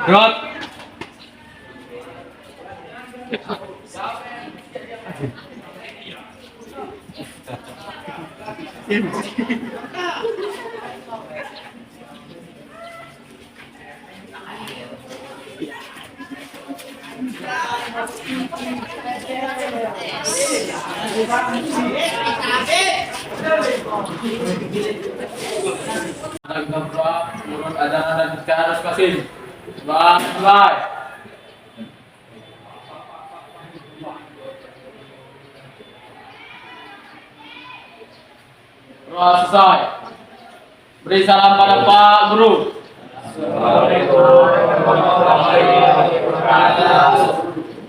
Rot. Menurut ajaran dan cara kasih. Bye. Selesai. Beri salam pada Pak Guru.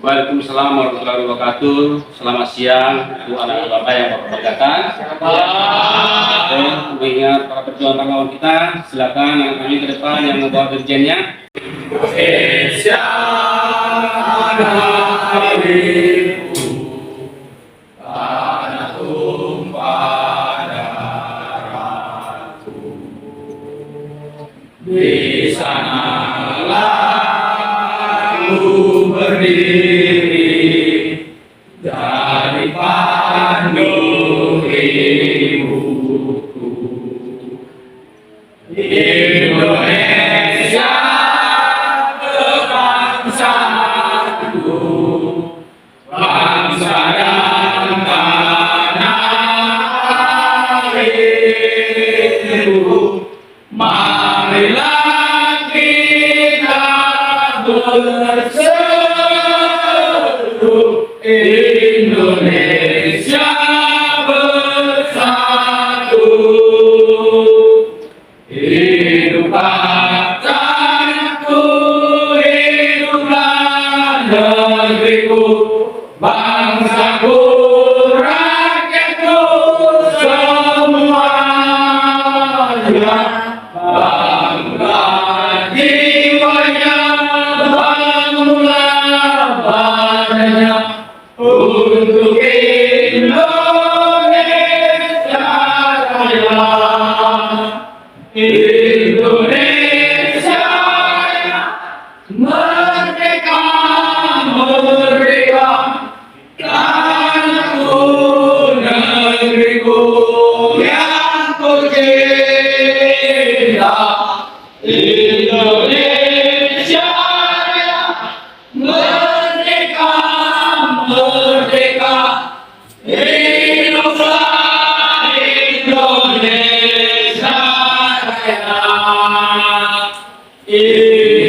Waalaikumsalam warahmatullahi wabarakatuh. Selamat siang untuk anak bapak yang bapak banggakan. Dan mengingat para perjuangan kawan kita, silakan yang kami ke depan yang membawa dirjennya. Indonesia negeriku, tanah tumpah darahku. Di sanalah ku berdiri dari pandang ibuku. Indonesia kebangsaanku, bangsa dan tanah airku. Marilah kita berseru, Indonesia bersatu. Hiduplah tanahku, hiduplah negeriku, bangsaku, rakyatku semuanya. Bangga jiwanya, bangunlah badannya untuk Indonesia Raya. Indonesia Raya, merdeka, merdeka, tanahku, negeriku yang ku cinta. Indonesia Raya, merdeka, merdeka, hiduplah Indonesia Raya.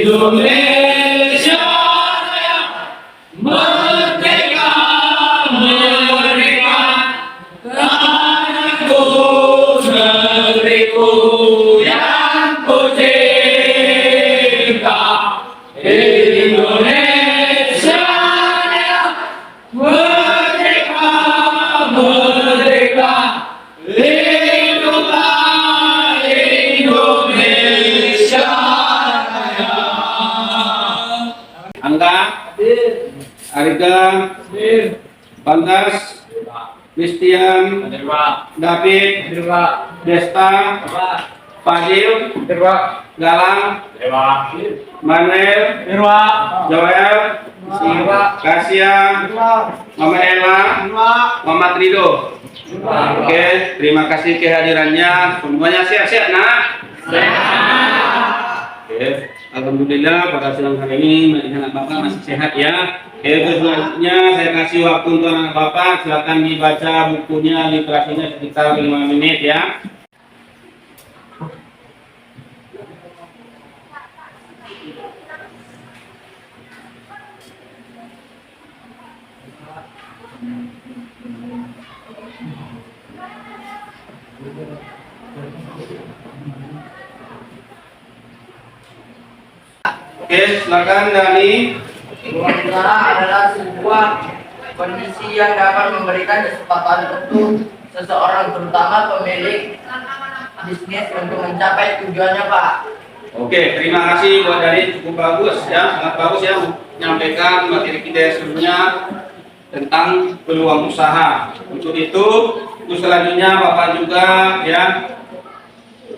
Indonesia Raya, merdeka, merdeka, tanahku, negeriku yang ku cinta. Indonesia Raya, merdeka, merdeka, hiduplah Indonesia Raya. Angga, Arga, Bantas, Christian, David, Desta, Fadil, Galang, Manuel, Joel, Kasia, Mama Ella, Mama Trido. Oke, terima kasih kehadirannya. Semuanya sehat-sehat, nak? Oke, alhamdulillah pada siang hari ini anak bapak masih sehat ya. Oke, selanjutnya saya kasih waktu untuk anak bapak. Silakan dibaca bukunya, literasinya sekitar 5 menit ya. Oke, silakan Dani. Wawancara adalah sebuah kondisi yang dapat memberikan kesempatan untuk seseorang, terutama pemilik bisnis, untuk mencapai tujuannya, Pak. Oke, terima kasih buat Dani, cukup bagus ya, sangat bagus ya menyampaikan materi kita sebelumnya tentang peluang usaha. Untuk selanjutnya Bapak juga ya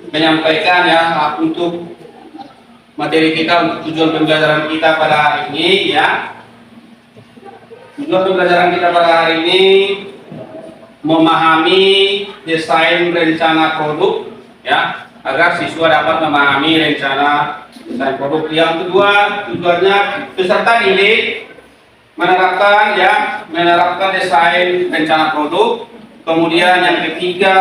menyampaikan ya untuk materi kita, untuk tujuan pembelajaran kita pada hari ini ya. Tujuan pembelajaran kita pada hari ini memahami desain rencana produk ya, agar siswa dapat memahami rencana desain produk. Yang kedua, tujuannya peserta didik menerapkan desain rencana produk. Kemudian yang ketiga,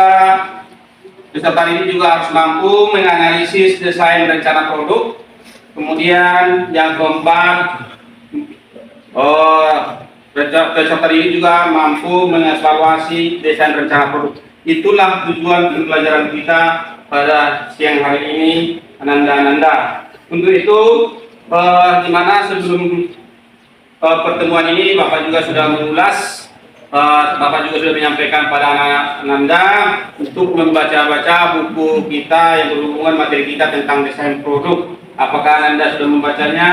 peserta didik juga harus mampu menganalisis desain rencana produk. Kemudian yang keempat, peserta didik juga mampu mengevaluasi desain rencana produk. Itulah tujuan pembelajaran kita pada siang hari ini, Ananda. Untuk itu, di mana sebelum pertemuan ini Bapak juga sudah mengulas, Bapak juga sudah menyampaikan pada anak Ananda untuk membaca-baca buku kita yang berhubungan materi kita tentang desain produk. Apakah Ananda sudah membacanya?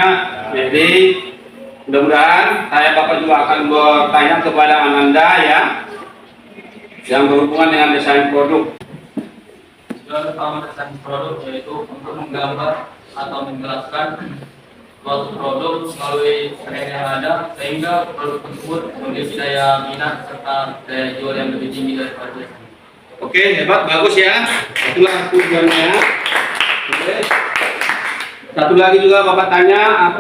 Jadi mudah-mudahan Bapak juga akan bertanya kepada Ananda ya, yang berhubungan dengan desain produk. Tujuan utama desain produk yaitu untuk menggambar atau menjelaskan suatu produk melalui tren yang ada, sehingga produk tersebut memiliki daya minat serta daya jual yang lebih tinggi daripada biasanya. Oke, hebat, bagus ya. Itulah tujuannya. Oke. Satu lagi juga Bapak tanya,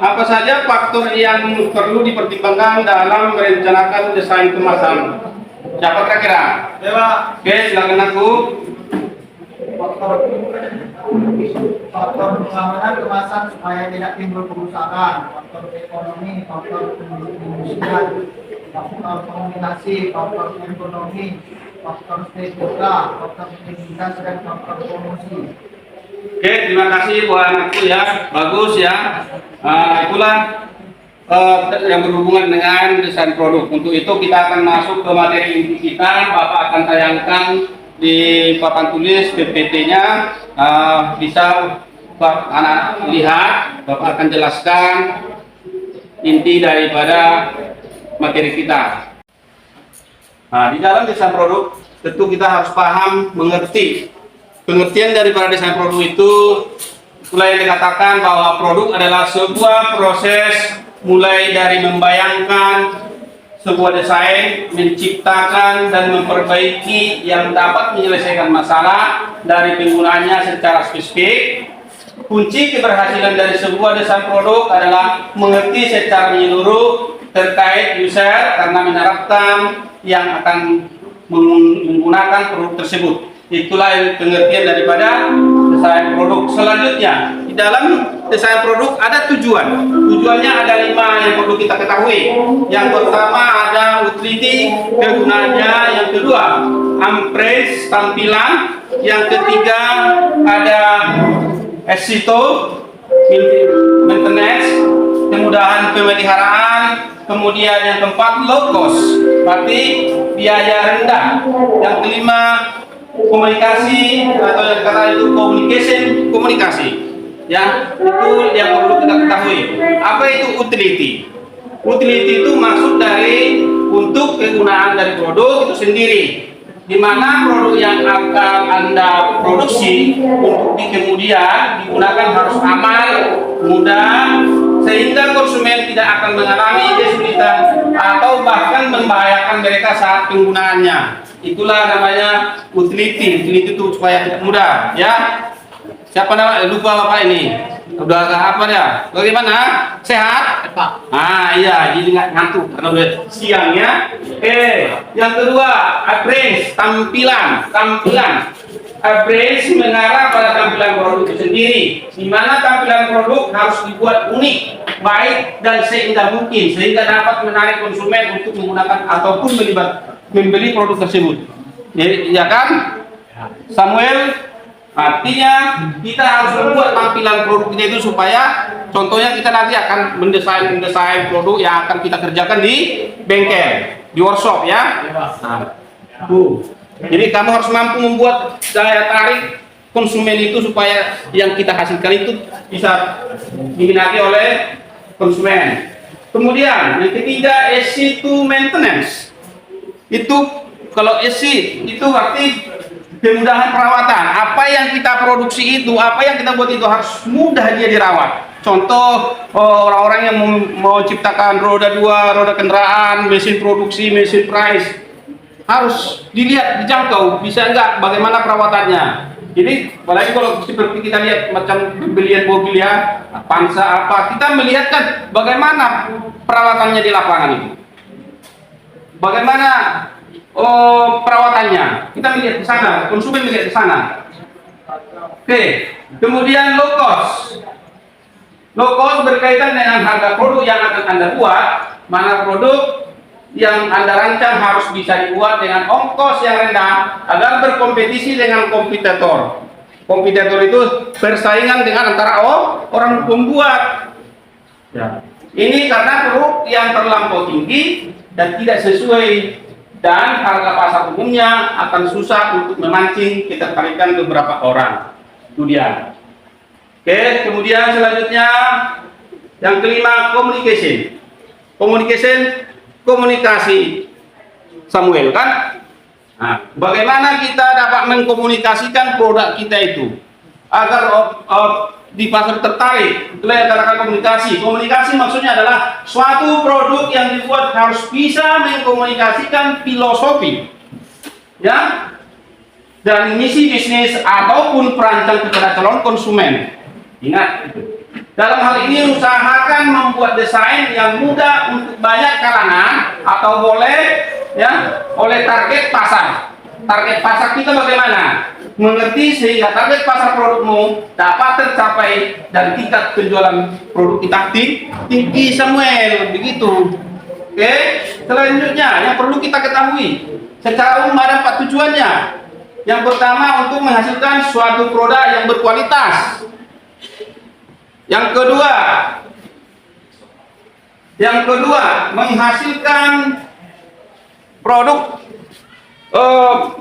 apa saja faktor yang perlu dipertimbangkan dalam merencanakan desain kemasan? Siapa kira-kira? Oke, silakan aku. Faktor pengamanan kemasan supaya tidak timbul kerusakan, faktor ekonomi, faktor perindustrian, faktor komunikasi, faktor ekonomi, faktor stakeholder, faktor pendidikan, dan faktor promosi. Oke, terima kasih buat anakku ya, bagus ya. Itulah yang berhubungan dengan desain produk. Untuk itu kita akan masuk ke materi inti kita. Bapak akan tayangkan di papan tulis PPT-nya, bisa anak lihat. Bapak akan jelaskan inti daripada materi kita. Nah, di dalam desain produk tentu kita harus paham, mengerti. Pengertian daripada desain produk itu, itulah yang dikatakan bahwa produk adalah sebuah proses mulai dari membayangkan sebuah desain, menciptakan dan memperbaiki yang dapat menyelesaikan masalah dari penggunanya secara spesifik. Kunci keberhasilan dari sebuah desain produk adalah mengerti secara menyeluruh terkait user karena menerapkan yang akan menggunakan produk tersebut. Itulah pengertian daripada desain produk. Selanjutnya, di dalam desain produk ada tujuan. Tujuannya ada 5 yang perlu kita ketahui. Yang pertama ada utility, kegunaannya. Yang kedua, appearance, tampilan. Yang ketiga ada SEO, maintenance, kemudahan pemeliharaan. Kemudian yang keempat, low cost, berarti biaya rendah. Yang kelima, komunikasi, atau yang kata itu komunikasi ya, itu yang perlu kita ketahui. Apa itu utility? Utility itu maksud dari untuk kegunaan dari produk itu sendiri, di mana produk yang akan Anda produksi untuk di kemudian digunakan harus aman, mudah, sehingga konsumen tidak akan mengalami kesulitan atau bahkan membahayakan mereka saat penggunaannya. Itulah namanya utility. Utility itu supaya tidak mudah ya. Siapa nama? Lupa Bapak ini. Udah apa ya? Bagaimana? Sehat? Pak. Iya, jadi nggak ngantuk karena udah siang ya. Yang kedua, appearance, tampilan. Appearance mengarah pada tampilan produk itu sendiri, di mana tampilan produk harus dibuat unik, baik dan seindah mungkin sehingga dapat menarik konsumen untuk menggunakan ataupun membeli produk tersebut. Ya kan, Samuel? Artinya kita harus membuat tampilan produk kita itu supaya, contohnya kita nanti akan mendesain produk yang akan kita kerjakan di bengkel, di workshop ya. Jadi kamu harus mampu membuat daya tarik konsumen itu supaya yang kita hasilkan itu bisa diminati oleh konsumen. Kemudian yang ketiga, easy to maintenance. Itu kalau easy itu berarti kemudahan perawatan. Apa yang kita produksi itu, apa yang kita buat itu harus mudah dia dirawat. Contoh, orang-orang yang mau ciptakan roda 2, roda kendaraan, mesin produksi, mesin price, harus dilihat, dijangkau, bisa enggak, bagaimana perawatannya. Jadi, apalagi kalau seperti kita lihat macam pembelian mobil ya, Pansa apa, kita melihat kan bagaimana perawatannya di lapangan itu. Bagaimana perawatannya, kita melihat di sana, konsumen melihat di sana. Oke, kemudian low cost. Low cost berkaitan dengan harga produk yang akan Anda buat, mana produk yang Anda rancang harus bisa dibuat dengan ongkos yang rendah agar berkompetisi dengan kompetitor. Kompetitor itu persaingan dengan antara orang pembuat. Ya. Ini karena produk yang terlampau tinggi dan tidak sesuai, dan harga pasar umumnya akan susah untuk memancing ketertarikan beberapa orang. Itu dia. Oke, kemudian selanjutnya yang kelima, communication. Komunikasi, Samuel kan? Nah, bagaimana kita dapat mengkomunikasikan produk kita itu agar di pasar tertarik? Itulah yang katakan komunikasi. Komunikasi maksudnya adalah suatu produk yang dibuat harus bisa mengkomunikasikan filosofi, ya, dan misi bisnis ataupun perancang kepada calon konsumen. Ingat, dalam hal ini usahakan membuat desain yang mudah untuk banyak kalangan atau boleh ya oleh target pasar. Target pasar kita bagaimana? Mengerti sehingga target pasar produkmu dapat tercapai dan tingkat penjualan produk kita tinggi, Samuel, begitu. Oke, selanjutnya yang perlu kita ketahui secara umum ada 4 tujuannya. Yang pertama, untuk menghasilkan suatu produk yang berkualitas. Yang kedua,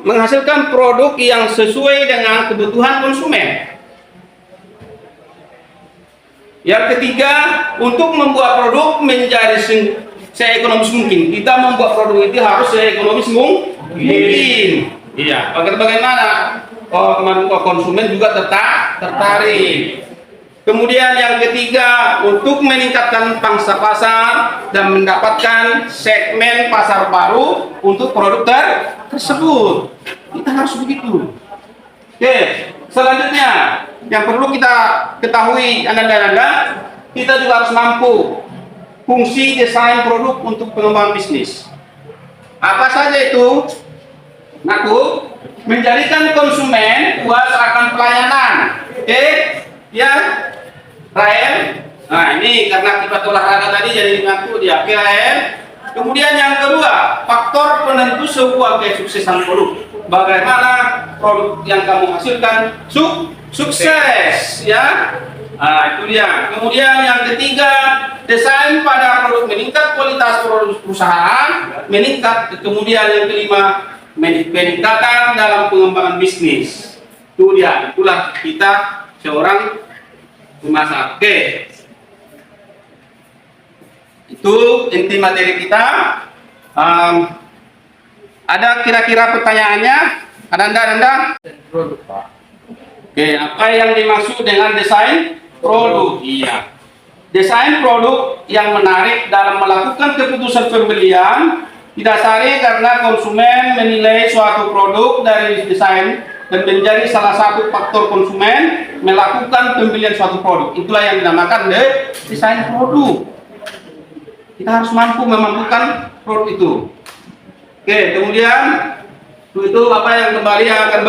menghasilkan produk yang sesuai dengan kebutuhan konsumen. Yang ketiga, untuk membuat produk menjadi seekonomis mungkin. Kita membuat produk itu harus seekonomis mungkin. Iya, bagaimana konsumen juga tertarik. Kemudian yang ketiga, untuk meningkatkan pangsa pasar dan mendapatkan segmen pasar baru untuk produk tersebut. Kita harus begitu. Oke, selanjutnya yang perlu kita ketahui Anda, kita juga harus mampu fungsi desain produk untuk pengembangan bisnis. Apa saja itu? Menjadikan konsumen puas akan pelayanan. Oke, ya. Rael, nah ini karena akibat olahraga tadi jadi ngaku dia Rael. Kemudian yang kedua, faktor penentu sebuah kesuksesan produk. Bagaimana produk yang kamu hasilkan sukses, ya? Nah, itu dia. Kemudian yang ketiga, desain pada produk meningkat, kualitas produk perusahaan meningkat. Kemudian yang kelima, peningkatan dalam pengembangan bisnis. Itu dia. Itulah kita seorang pemasak. Oke, itu inti materi kita. Ada kira-kira pertanyaannya? Anda? Oke, apa yang dimaksud dengan desain produk? Iya, desain produk yang menarik dalam melakukan keputusan pembelian didasari karena konsumen menilai suatu produk dari desain dan menjadi salah satu faktor konsumen melakukan pembelian suatu produk. Itulah yang dinamakan desain produk. Kita harus mampu memampukan produk itu. Oke, kemudian itu apa yang kembali akan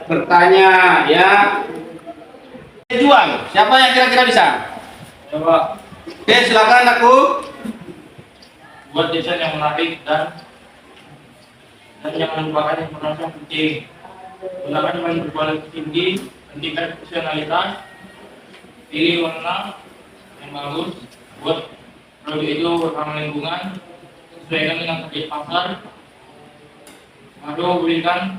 bertanya, ya. Jual, siapa yang kira-kira bisa? Coba. Oke, silakan aku. Buat desain yang menarik dan jangan lupakan informasi yang penting. Gunakan bahan berkualitas tinggi, hentikan fungsionalitas, pilih warna yang bagus, buat produk itu ramah lingkungan, sesuaikan dengan target pasar, lalu berikan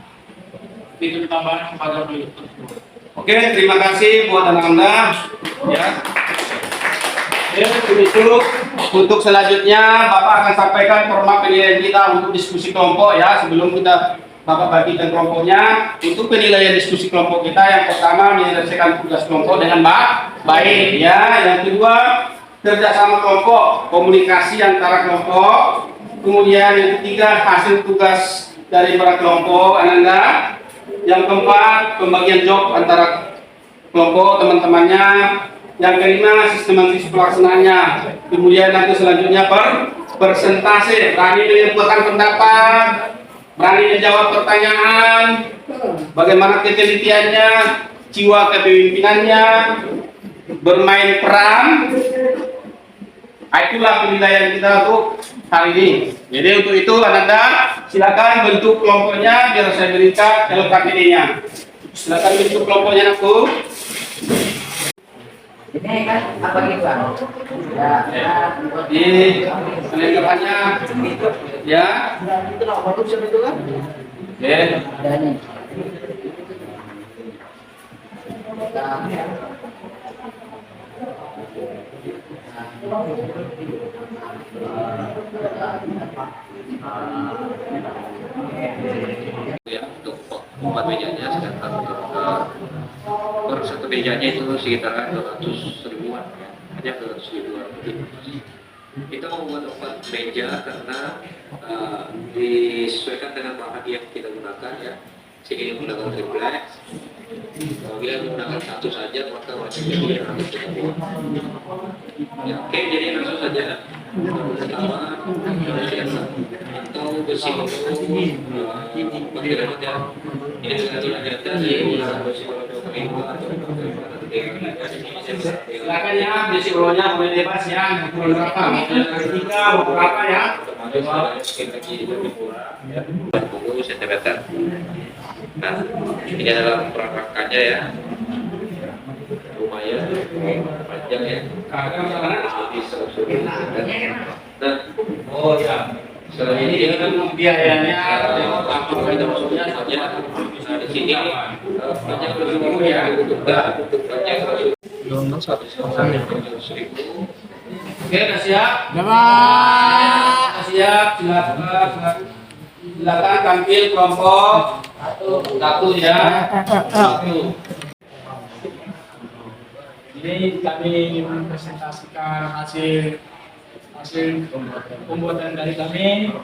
fitur tambahan pada produk tersebut. Oke, terima kasih buat Anda. Ya. Itu untuk selanjutnya Bapak akan sampaikan format penilaian kita untuk diskusi kelompok, ya, sebelum kita Bapak bagikan kelompoknya. Untuk penilaian diskusi kelompok kita, yang pertama menyelesaikan tugas kelompok dengan baik, ya. Yang kedua, kerjasama kelompok, komunikasi antara kelompok. Kemudian yang ketiga, hasil tugas dari para kelompok, Ananda. Yang keempat, pembagian job antara kelompok teman-temannya. Yang kelima, sistematis pelaksanaannya. Kemudian nanti selanjutnya persentase, berani menyampaikan pendapat, berani menjawab pertanyaan, bagaimana ketelitiannya, jiwa kepemimpinannya, bermain peran. Itulah penilaian kita untuk hari ini. Jadi untuk itu Ananda silakan bentuk kelompoknya biar saya berikan LKPD-nya. Silakan bentuk kelompoknya aku. Ini kan apa gitu kan? Ya, Di kelengkapannya ya. Itu nak baru siapa itu kan? Ya. ada nih. Ya, untuk empat mejanya, sedangkan untuk per satu mejanya itu sekitar 200 ribuan ya, hanya 200 ribuan. Kita membuat 4 meja karena disesuaikan dengan bahan yang kita gunakan ya. Sini menggunakan triplex. Bila menggunakan satu saja maka wajib jadi yang harus kita buat. Ya, oke, jadi langsung saja. Pertama, atau besi bagaimana ya? Ini dengan data besi Silakan ya, besi ulonya boleh bebas ya. Mau berapa? Mau tiga, mau berapa ya? cm. Nah, ini adalah perangkakannya ya. Lumayan panjang ya. Nah, Oh ya. setelah ini Ini kan biayanya apa kita maksudnya saja. Nah, di sini panjang bersyukur ya. Untuk panjang bersyukur 100.000. Oke, udah siap? Udah siap, silakan tampil kelompok satu ya. Satu. Ini kami mempresentasikan hasil pembuatan dari kami.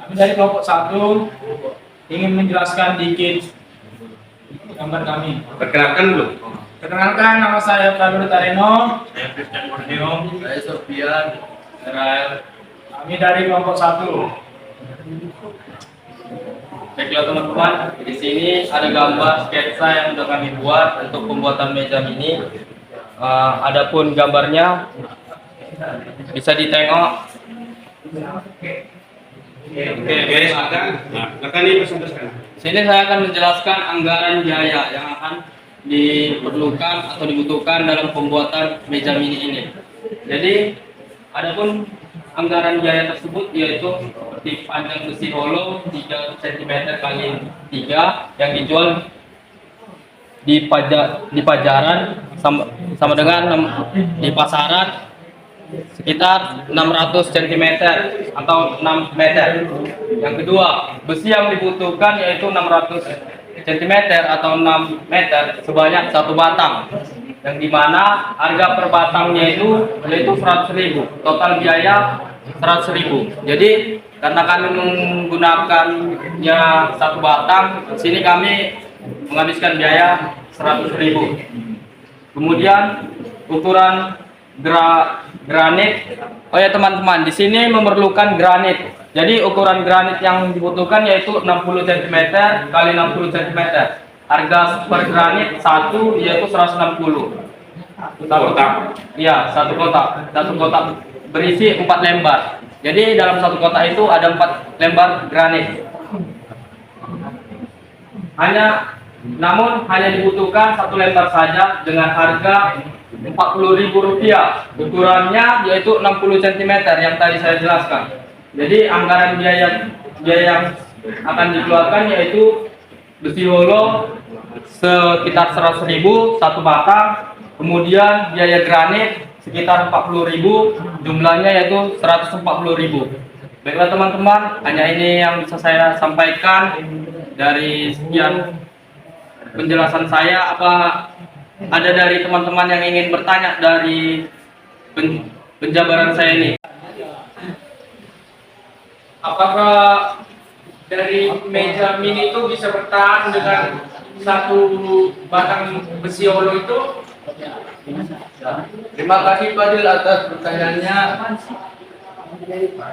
Kami dari kelompok 1 ingin menjelaskan dikit gambar kami. Perkenalkan dulu. Perkenalkan, nama saya Prabowo Tareno. Saya Christian Borneo. Saya Sofian. Israel. Kami dari kelompok 1. Baiklah teman-teman, di sini ada gambar sketsa yang sudah kami buat untuk pembuatan meja ini. Adapun gambarnya bisa ditengok. Oke, Silakan. Nah, silakan dipresentasikan. sini saya akan menjelaskan anggaran biaya yang akan diperlukan atau dibutuhkan dalam pembuatan meja mini ini. Jadi, adapun anggaran biaya tersebut yaitu seperti panjang besi hollow 3 cm kali 3 yang dijual di pajaran sama dengan di pasaran sekitar 600 cm atau 6 meter. Yang kedua, besi yang dibutuhkan yaitu 600 cm atau 6 meter sebanyak 1 batang, yang dimana harga per batangnya yaitu 100.000, total biaya 100.000. Jadi karena kami menggunakannya 1 batang, sini kami menghabiskan biaya 100.000. Kemudian ukuran granit. Oh ya teman-teman, di sini memerlukan granit. Jadi ukuran granit yang dibutuhkan yaitu 60 cm kali 60 cm. Harga per granit satu yaitu 160. Satu kotak. Iya, satu kotak. Satu kotak berisi 4 lembar. Jadi dalam satu kotak itu ada 4 lembar granit. Namun hanya dibutuhkan 1 lembar saja dengan harga Rp40.000. Ukurannya yaitu 60 cm yang tadi saya jelaskan. Jadi anggaran biaya yang akan dikeluarkan yaitu besi hollow sekitar 100.000 1 batang, kemudian biaya granit sekitar 40.000, jumlahnya yaitu 140.000. Baiklah teman-teman, hanya ini yang bisa saya sampaikan. dari sekian penjelasan saya, apa ada dari teman-teman yang ingin bertanya dari penjabaran saya ini? Apakah dari meja mini itu bisa bertahan dengan satu batang besi olo itu? Terima kasih Fadil atas pertanyaannya.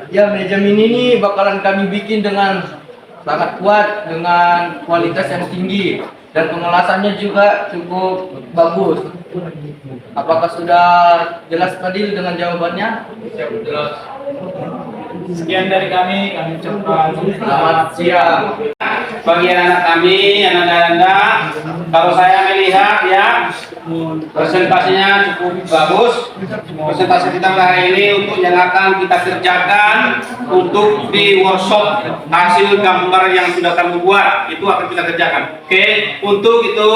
Ya, meja mini ini bakalan kami bikin dengan sangat kuat, dengan kualitas yang tinggi, dan pengelasannya juga cukup bagus. Apakah sudah jelas Fadil dengan jawabannya? Jelas. Sekian dari kami ucapkan Selamat siang. Bagi anak kami, anak-anak, kalau saya melihat ya presentasinya cukup bagus. Presentasi kita hari ini untuk yang akan kita kerjakan untuk di workshop hasil gambar yang sudah kami buat itu akan kita kerjakan. Oke, untuk itu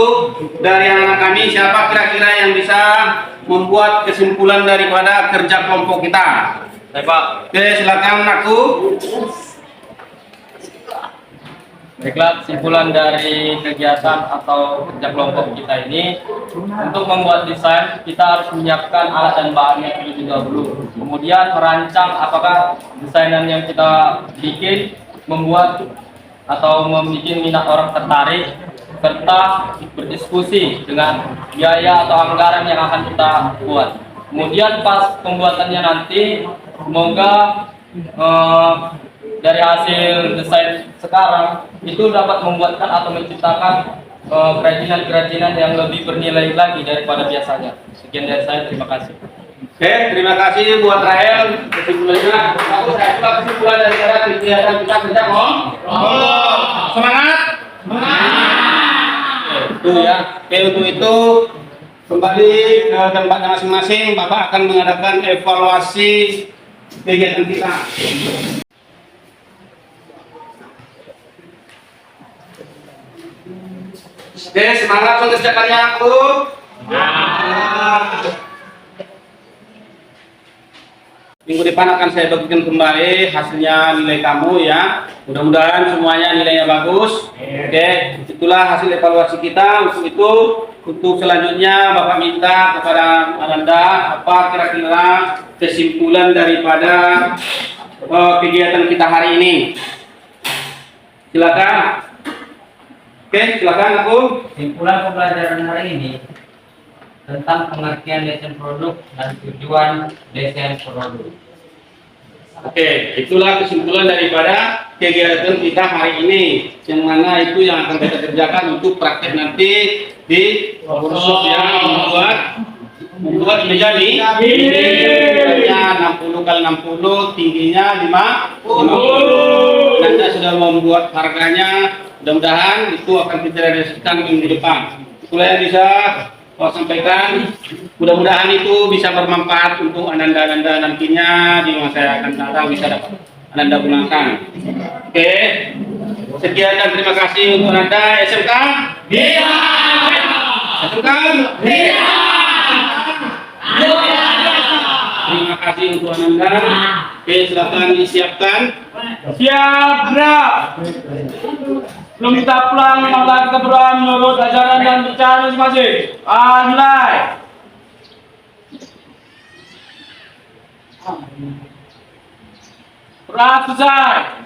dari anak kami siapa kira-kira yang bisa membuat kesimpulan daripada kerja kelompok kita? Baik, Pak. Oke, silakan aku. Baiklah, kesimpulan dari kegiatan atau kerja kelompok kita ini, untuk membuat desain kita harus menyiapkan alat dan bahannya terlebih dahulu. Kemudian merancang apakah desainan yang kita bikin membuat atau membuat minat orang tertarik, serta berdiskusi dengan biaya atau anggaran yang akan kita buat. Kemudian pas pembuatannya nanti, semoga dari hasil desain sekarang itu dapat membuatkan atau menciptakan kerajinan-kerajinan yang lebih bernilai lagi daripada biasanya. Sekian dari saya, terima kasih. Oke, terima kasih buat Rahel. Kesimpulannya, aku saya juga kesimpulan dari kegiatan kita kerja semangat. Itu ya. Oke, untuk itu kembali ke tempatnya masing-masing. Bapak akan mengadakan evaluasi kegiatan kita. Oke, semangat mengerjakannya aku. Minggu depan akan saya bagikan kembali hasilnya nilai kamu ya. Mudah-mudahan semuanya nilainya bagus. Oke, itulah hasil evaluasi kita. Untuk selanjutnya Bapak minta kepada Anda apa kira-kira kesimpulan daripada kegiatan kita hari ini. Silakan. Oke, silakan aku. Kesimpulan pembelajaran hari ini tentang pengertian desain produk dan tujuan desain produk. Oke, itulah kesimpulan daripada kegiatan kita hari ini. Yang mana itu yang akan kita kerjakan untuk praktek nanti di workshop yang membuat meja di tingginya 60 kali 60, tingginya 50. Anda sudah membuat harganya. Mudah-mudahan itu akan kita realisasikan minggu depan. Itulah yang bisa saya sampaikan. Mudah-mudahan itu bisa bermanfaat untuk Ananda-Ananda nantinya di masa yang akan datang bisa dapat Ananda gunakan. Oke, sekian dan terima kasih untuk Ananda. SMK. SMK. Terima kasih untuk Ananda. Oke, silakan disiapkan. siap gerak. Sebelum kita pulang, maka kita berdoa menurut ajaran dan percayaan masing-masing. Mulai. Berat selesai.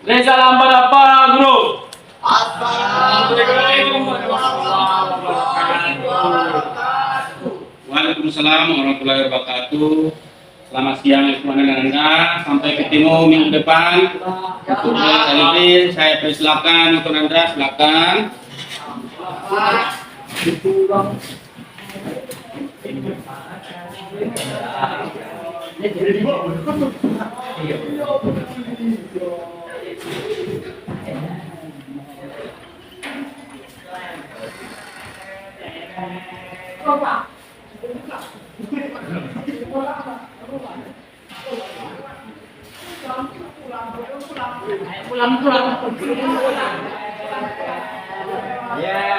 Reza lambat apa, Guru? Assalamualaikum warahmatullahi wabarakatuh. Waalaikumsalam warahmatullahi wabarakatuh. Selamat siang Anda. Sampai ketemu minggu depan. Untuk kali ini saya persilakan untuk Anda, silakan. Pulang. Ya.